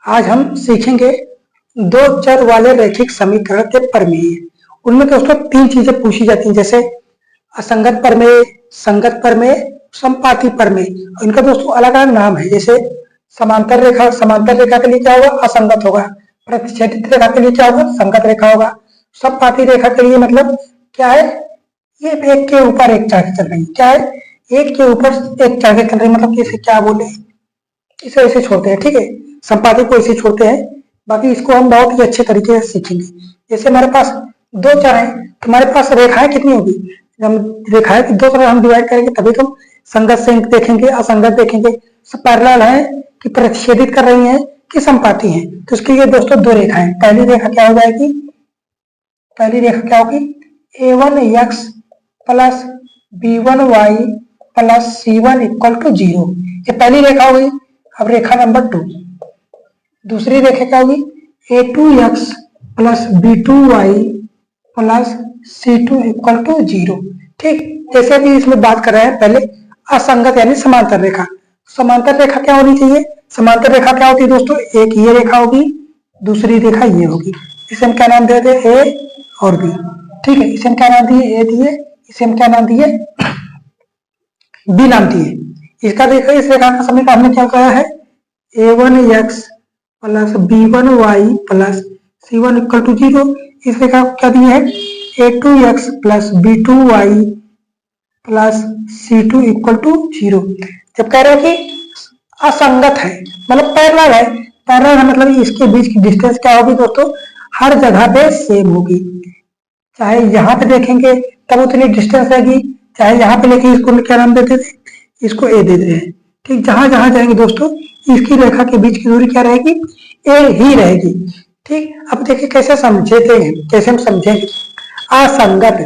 आज हम सीखेंगे दो चर वाले रैखिक समीकरण के प्रमेय। उनमें दोस्तों तीन चीजें पूछी जाती हैं, जैसे असंगत प्रमेय, संगत प्रमेय, संपाती प्रमेय। इनका दोस्तों अलग अलग नाम है। जैसे समांतर रेखा के लिए क्या होगा? असंगत होगा। प्रतिच्छेदित रेखा के लिए क्या होगा? संगत रेखा होगा। संपाती रेखा के लिए मतलब क्या है? ये एक के ऊपर एक चाके चल रही है। क्या है? एक के ऊपर एक चाके चल रही है, मतलब इसे क्या बोले, इसे ऐसे छोड़ते हैं। ठीक है, संपादी को इसे छोड़ते हैं। बाकी इसको हम बहुत ही अच्छे तरीके से सीखेंगे। जैसे हमारे पास दो चर है, तुम्हारे पास रेखाएं कितनी होगी? जब हम रेखाएं की दो तरह हम डिवाइड करेंगे तभी तुम संगत से देखेंगे, असंगत देखेंगे, सब पैरेलल है कि प्रतिच्छेदित कर रही हैं कि संपाती हैं। तो इसके लिए दोस्तों दो रेखाएं। पहली रेखा क्या हो जाएगी? पहली रेखा क्या होगी? a1x plus b1y plus c1 equal to 0। ये पहली रेखा होगी। अब रेखा नंबर 2, दूसरी रेखा क्या होगी? a2x plus b2y plus c2 equal to 0। ठीक, जैसे भी इसमें बात कर रहे हैं पहले असंगत यानी समांतर रेखा। समांतर रेखा क्या होनी चाहिए? समांतर रेखा क्या होती है दोस्तों? एक ये रेखा होगी, दूसरी रेखा ये होगी। इसे हम क्या नाम दे दें? ए और बी। ठीक है, इसे हम क्या नाम दिए? ए दिए। इसे हम क्या नाम दिए? बी नाम दिए। इसका देखो, इस रेखा का समीकरण हमने क्या कहा है? a1x plus b1y plus c1 equal to 0। इस रेखा को क्या दिए है? a2x plus b2y plus c2 equal to 0। जब कह रहे हैं कि असंगत है मतलब पैरेलल है, पैरेलल है मतलब इसके बीच की डिस्टेंस क्या होगी दोस्तों? हर जगह पे सेम होगी। चाहे यहाँ पे देखेंगे तब उतनी डिस्टेंस रहेगी, चाहे यहाँ पे लेके इसको क्या नाम देते थे? इसको ए दे रहे हैं। ठीक, जहां जहां जाएंगे दोस्तों इसकी रेखा के बीच की दूरी क्या रहेगी? ए ही रहेगी। ठीक, अब देखिए कैसे समझेते हैं, कैसे हम समझेंगे। असंगत,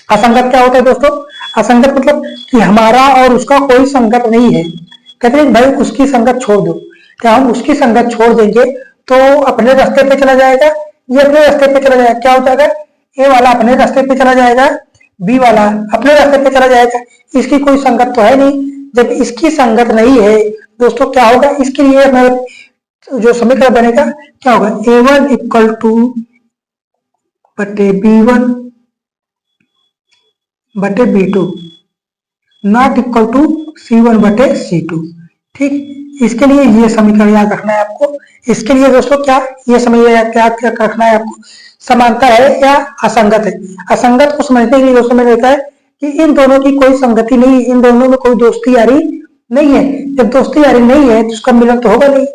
असंगत क्या होता है दोस्तों? असंगत मतलब कि हमारा और उसका कोई संगत नहीं है। कहते हैं भाई उसकी संगत छोड़ दो। क्या हम उसकी संगत छोड़ देंगे तो अपने रास्ते पे चला जाएगा, ये अपने रास्ते पे चला जाएगा। क्या हो जाएगा? ए वाला अपने रास्ते पे चला जाएगा, बी वाला अपने रास्ते पे चला जाएगा। इसकी कोई संगत तो है नहीं। जब इसकी संगत नहीं है दोस्तों क्या होगा? इसके लिए हमारे जो समीकरण बनेगा क्या होगा? a1 इक्वल टू बटे b1 बटे b2 not equal to c1 बटे c2। ठीक, इसके लिए ये समीकरण याद रखना है आपको। इसके लिए दोस्तों क्या ये समीकरण याद रखना है आपको? समांतर है या असंगत है? असंगत को समझने के लिए दोस्तों मैंने देखा है कि इन दोनों की कोई संगति नहीं, इन दोनों में कोई दोस्ती यारी नहीं है। जब दोस्ती यारी नहीं है तो उसका मिलन तो होगा नहीं।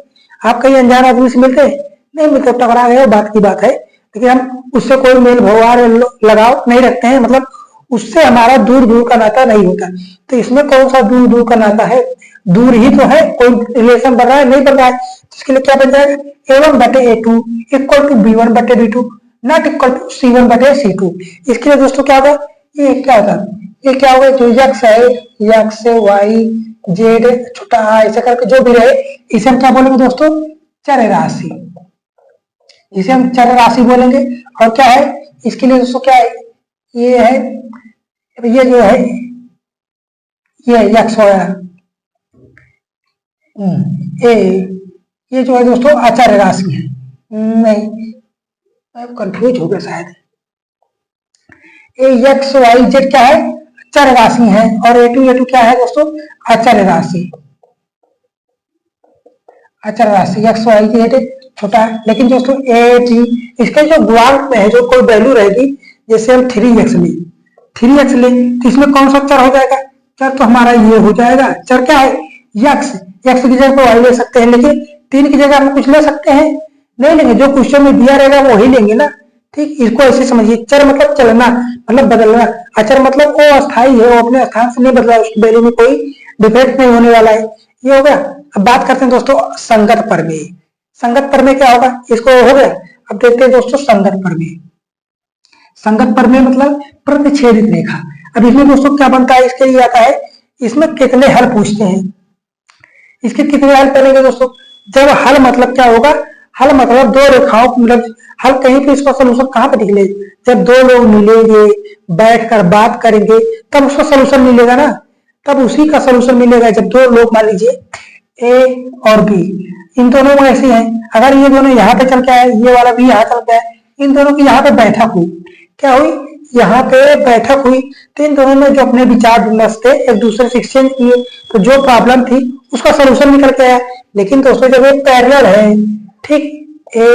आप कहीं अनजान आदमी से मिलते हैं, नहीं मिलते, टकरा गए, बात की बात है, लेकिन हम उससे कोई मेल व्यवहार लगाव नहीं रखते हैं, मतलब उससे हमारा दूर दूर का नाता नहीं होता। तो इसमें कौन सा दूर दूर का नाता है? दूर ही तो है, कोई रिलेशन बन रहा है नहीं बन रहा है। इसके लिए क्या बन जाएगा? a1 बटे a2 इक्वल टू b1 बटे b2 not equal to c1 बटे c2। इसके लिए दोस्तों क्या होगा? ये क्या होगा? ये क्या होगा? जो यक्स है, यक्स y z छोटा a ऐसे करके जो भी रहे इसे हम क्या बोलेंगे दोस्तों? चर राशि। इसे हम चर राशि बोलेंगे। और क्या है इसके लिए दोस्तों? क्या है? ये है, ये जो है ये यक्स होगा ए, ये जो है दोस्तों अचर राशि है। नहीं, मैं कंफ्यूज हो गया शायद। ए एक्स वाई जेड क्या है? चर राशि है। और ए टू क्या है दोस्तों? अचर राशि। अचर राशि एक्स वाई जेड छोटा है, लेकिन दोस्तों ए टी इसके जो गुणांक में है जो कोई वैल्यू रहेगी, जैसे हम 3x ले तो इसमें कौन सा चर हो जाएगा? चर तो हमारा ये हो जाएगा। चर क्या है? यक्स। यक्स की जगह वाई ले सकते हैं, लेकिन 3 की जगह हम कुछ ले सकते हैं? नहीं लेंगे, जो क्वेश्चन में दिया रहेगा वो ही लेंगे ना। ठीक, इसको ऐसे समझिए। चर मतलब चलना, मतलब बदलना। अचर मतलब वो अस्थाई है, वो अपने स्थान से नहीं बदला, उसकी वैल्यू में कोई डिफेक्ट नहीं होने वाला है। ये हो गया। अब बात करते हैं दोस्तों संगत प्रमेय। संगत प्रमेय क्या होगा? इसको हो गया। अब देखते हैं दोस्तों संगत प्रमेय। संगत प्रमेय मतलब प्रतिच्छेदित रेखा। अब इसमें दोस्तों क्या बनता है? इसके लिए आता है, इसमें कितने हल पूछते हैं। इसके कितने हल बनेंगे दोस्तों? जब हल मतलब क्या होगा? हल मतलब दो रेखाओं मतलब हल कहीं पे इसका सोल्यूशन कहाँ पे निकले? जब दो लोग मिलेंगे, बैठकर बात करेंगे तब उसका सोल्यूशन मिलेगा ना। तब उसी का सोल्यूशन मिलेगा जब दो लोग, मान लीजिए ए और बी, इन दोनों में ऐसी है, अगर ये दोनों यहाँ पे चल के आए, ये वाला भी यहाँ चल के आए, इन दोनों की यहाँ पे बैठक हुई, क्या हुई, यहाँ पे बैठक हुई, तो इन दोनों ने जो अपने विचार विमर्श थे एक दूसरे से एक्सचेंज किए, तो जो प्रॉब्लम थी उसका सोल्यूशन निकल के आया। लेकिन दोस्तों जब ये पैरेलल है, ठीक, ए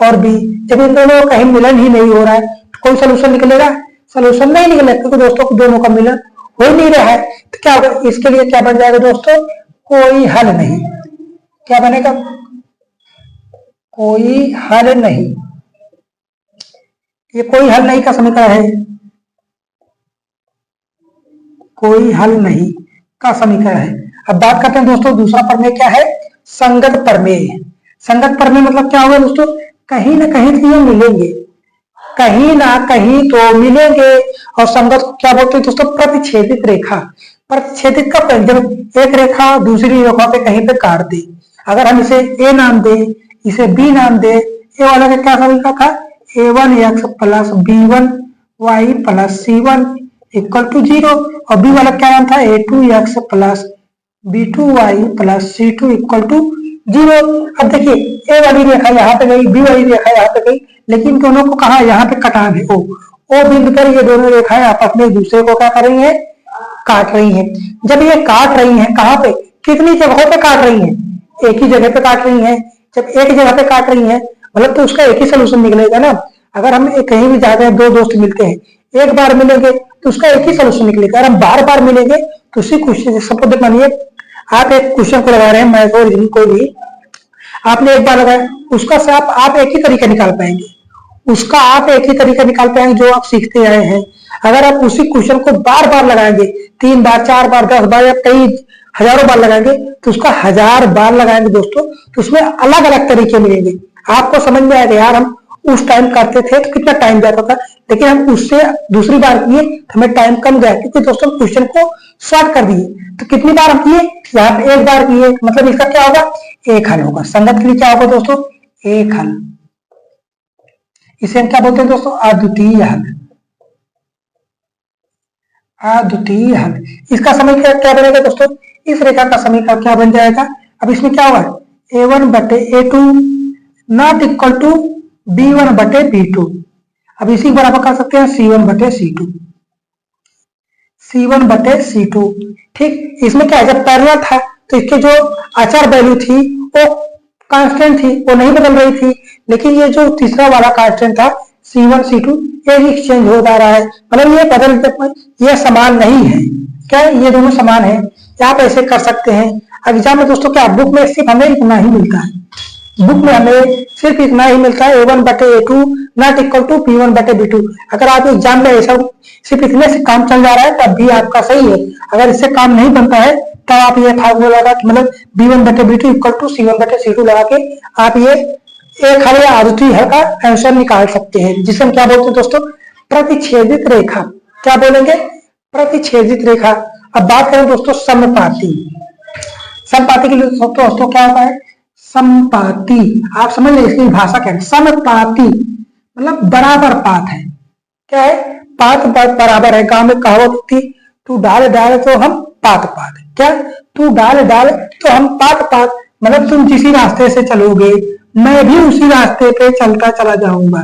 और बी, जब इन दोनों का कहीं मिलन ही नहीं हो रहा है तो कोई सोल्यूशन निकलेगा, सोल्यूशन नहीं निकलेगा, क्योंकि दोस्तों दोनों का मिलन हो ही नहीं रहा है। तो क्या होगा, इसके लिए क्या बन जाएगा दोस्तों, कोई हल नहीं। क्या बनेगा, कोई हल नहीं। ये कोई हल नहीं का समीकरण है, कोई हल नहीं का समीकरण है। अब बात करते हैं दोस्तों दूसरा प्रमेय क्या है, संगत प्रमेय। संगत प्रमेय मतलब क्या होगा दोस्तों, कहीं ना कहीं तो ये मिलेंगे, कहीं ना कहीं तो मिलेंगे। और संगत को क्या बोलते हैं दोस्तों, प्रतिच्छेदित रेखा। प्रतिच्छेदित कब करें, जब एक रेखा दूसरी रेखा पे कहीं पे काट दे। अगर हम इसे ए नाम दे, इसे बी नाम दे, ए वाला का क्या समीकरण था, a1x plus b1y plus c1 equal to 0, और बी वाला क्या नाम था, a2x plus b2y plus c2 equal to 0। अब देखिए ए वाली रेखा यहाँ पे गई, बी वाली रेखा यहाँ पे गई, लेकिन दोनों को कहा यहाँ पे कटान है, ओ बिंदु पर ये दोनों रेखाएं आपस में एक दूसरे को क्या कर रही है, काट रही है। जब ये काट रही है, कहाँ पे, कितनी जगहों पे काट रही है, एक ही जगह पे काट रही है। जब एक जगह पे काट रही है मतलब तो उसका एक ही सोल्यूशन निकलेगा ना। अगर हम कहीं भी जाते हैं, दो दोस्त मिलते हैं, एक बार मिलेंगे तो उसका एक ही सोल्यूशन निकलेगा। अगर हम बार बार मिलेंगे तो उसी क्वेश्चन, सपोज मानिए आप एक क्वेश्चन को लगा रहे हैं, मैथ और रीजनिंग कोई भी, आपने एक बार लगाया, उसका से आप एक ही तरीका निकाल पाएंगे, उसका आप एक ही तरीका निकाल पाएंगे जो आप सीखते आए हैं। अगर आप उसी क्वेश्चन को बार बार लगाएंगे, 3 बार 4 बार 10 बार या कई हजारों बार लगाएंगे, तो उसका 1000 बार लगाएंगे दोस्तों, तो उसमें अलग अलग तरीके मिलेंगे। आपको समझ में आएगा यार हम उस टाइम करते थे तो कितना टाइम जाता था, लेकिन हम उससे दूसरी बार किए तो हमें टाइम कम गया, क्योंकि दोस्तों क्वेश्चन को शॉर्ट कर दिए। तो कितनी बार हम किए, यहाँ पे एक बार किए, मतलब इसका क्या होगा, एक हल होगा। संगत के लिए क्या होगा दोस्तों, एक हल। इसे हम क्या बोलते हैं दोस्तों, अद्वितीय हल। अद्वितीय हल। इसका समीकरण क्या बनेगा दोस्तों, इस रेखा का समीकरण क्या बन जाएगा। अब इसमें क्या होगा, a1 बटे a2 not equal to b1 बटे b2। अब इसी बराबर कर सकते हैं c1 बटे c2, c1 बटे c2। ठीक, इसमें क्या है, जब पैरेलल था तो इसके जो अचर वैल्यू थी वो कांस्टेंट थी, वो नहीं बदल रही थी। लेकिन ये जो तीसरा वाला कांस्टेंट था c1 c2, ये एक्सचेंज हो जा रहा है, मतलब ये बदल, ये समान नहीं है। क्या ये दोनों समान है, आप ऐसे कर सकते हैं। एग्जाम में दोस्तों क्या बुक में सिर्फ हमें इतना ही मिलता है, बुक में हमें सिर्फ इतना ही मिलता है, a1 बटे a2 not equal to b1 बटे b2। अगर आप एग्जाम में ऐसा सिर्फ इतने से काम चल जा रहा है तब भी आपका सही है। अगर इससे काम नहीं बनता है तब आप ये फार्मूला लगा कि मतलब b1 बटे b2 इक्वल टू c1 बटे c2 लगा के आप ये एक हल या अद्वितीय हल का आंसर निकाल सकते हैं, जिसे हम क्या बोलते हैं दोस्तों, प्रतिच्छेदित रेखा। क्या बोलेंगे, प्रतिच्छेदित रेखा। अब बात करें दोस्तों समपाती। समपाती के लिए दोस्तों क्या होता है, समपाती, आप समझ लें इसकी भाषा क्या है, समपाती मतलब बराबर पात है। क्या है, पात बराबर है। गांव में कहावत थी, तू डाल डाल तो हम पात पात, क्या, तू डाल डाल तो हम पात पात, मतलब तुम जिसी रास्ते से चलोगे मैं भी उसी रास्ते पे चलता चला जाऊंगा।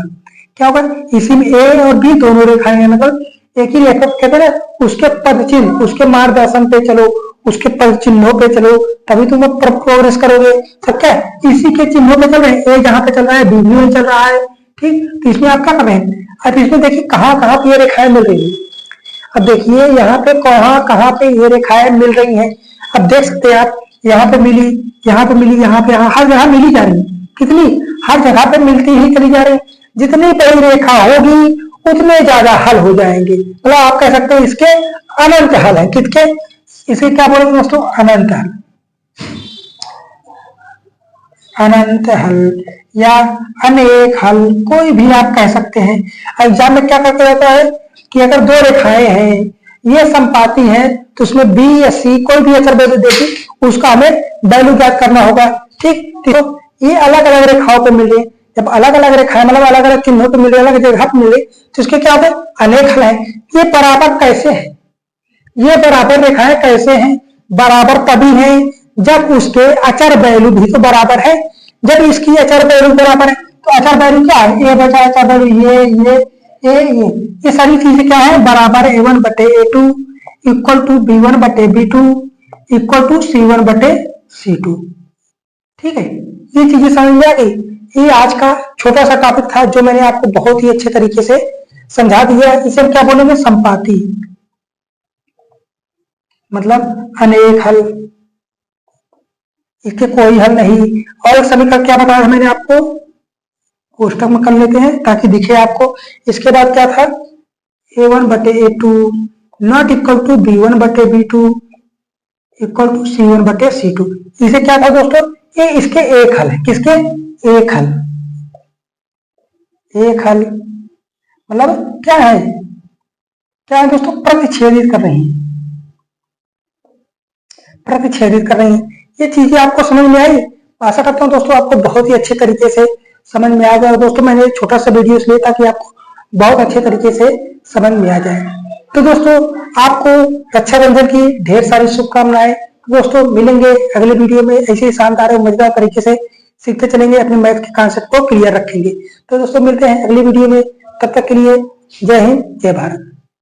क्या होगा, इसी में ए और बी दोनों रेखाएं हैं, मतलब एक ही रेखा, कहते हैं उसके पद चिन्ह, उसके मार्गदर्शन पे चलो, उसके पद चिन्हों पे चलो, तभी तुम प्रोग्रेस करोगे। तो क्या इसी के चिन्हों पे चल रहे हैं, ए जहां पे चल रहा है बी भी में चल रहा है। ठीक, तो इसमें आप क्या कर रहे हैं, अब इसमें देखिए कहाँ कहाँ पे ये रेखाएं मिल रही है। अब देखिए यहाँ पे कहाँ पे ये रेखाएं मिल रही हैं। अब देख सकते हैं आप, यहाँ पे मिली, यहाँ पे मिली, यहाँ पे, यहाँ हर जगह मिली जा रही है। कितनी, हर जगह पे मिलती ही चली जा रही। जितनी बड़ी रेखा होगी उतने ज्यादा हल हो जाएंगे, मतलब आप कह सकते हैं इसके अनंत हल है। किसके, इसे क्या बोलेंगे दोस्तों, अनंत हल। अनंत हल या अनेक हल, कोई भी आप कह सकते हैं। एग्जाम में क्या करते रहता है कि अगर दो रेखाएं हैं, ये समपाती हैं, तो उसमें बी या सी कोई भी अचर वैल्यू देगी, उसका हमें वैल्यू ज्ञात करना होगा। ठीक, तो ये अलग अलग रेखाओं पे मिल रही, जब अलग अलग रेखाएं मतलब अलग अलग चिन्हों पे मिल रही, अलग जगह पे मिल रही, तो इसके क्या होता है, अनेक हल है। ये बराबर कैसे है, ये बराबर रेखाएं कैसे हैं, बराबर तभी हैं जब उसके अचर वैल्यू भी तो बराबर है। जब इसकी अचर वैल्यू बराबर है तो अचर वैल्यू क्या है, ए बचा अचर वैल्यू ये सारी चीजें क्या है, बराबर A1 बटे A2 इक्वल टू B1 बटे B2 इक्वल टू C1 बटे C2। ठीक है, ये चीजें समझ में आ गई। ये आज का छोटा सा टॉपिक था जो मैंने आपको बहुत ही अच्छे तरीके से समझा दिया। इसे हम क्या बोलेंगे, संपाती, मतलब अनेक हल, इसके कोई हल नहीं। और एक समीकरण क्या बताया मैंने आपको, कोष्टक में कर लेते हैं ताकि दिखे आपको। इसके बाद क्या था, A1 बटे A2 not equal to B1 बटे B2 इक्वल टू C1 बटे C2। इसे क्या था दोस्तों, ये इसके एक हल है। किसके एक हल, एक हल मतलब क्या है, क्या है दोस्तों, प्रतिच्छेदित कर रही है, प्रतिच्छेदित कर रही है। ये चीजें आपको समझ में आई। आशा करता हूँ दोस्तों आपको बहुत ही अच्छे तरीके से समझ में आ जाए। दोस्तों मैंने एक छोटा सा वीडियो इसलिए ताकि आपको बहुत अच्छे तरीके से समझ में आ जाए। तो दोस्तों आपको रक्षाबंधन की ढेर सारी शुभकामनाएं। दोस्तों मिलेंगे अगले वीडियो में, ऐसे ही शानदार और मजेदार तरीके से सीखते चलेंगे, अपने मैथ के कॉन्सेप्ट को क्लियर रखेंगे। तो दोस्तों मिलते हैं अगली वीडियो में, तब तक के लिए जय हिंद जय भारत।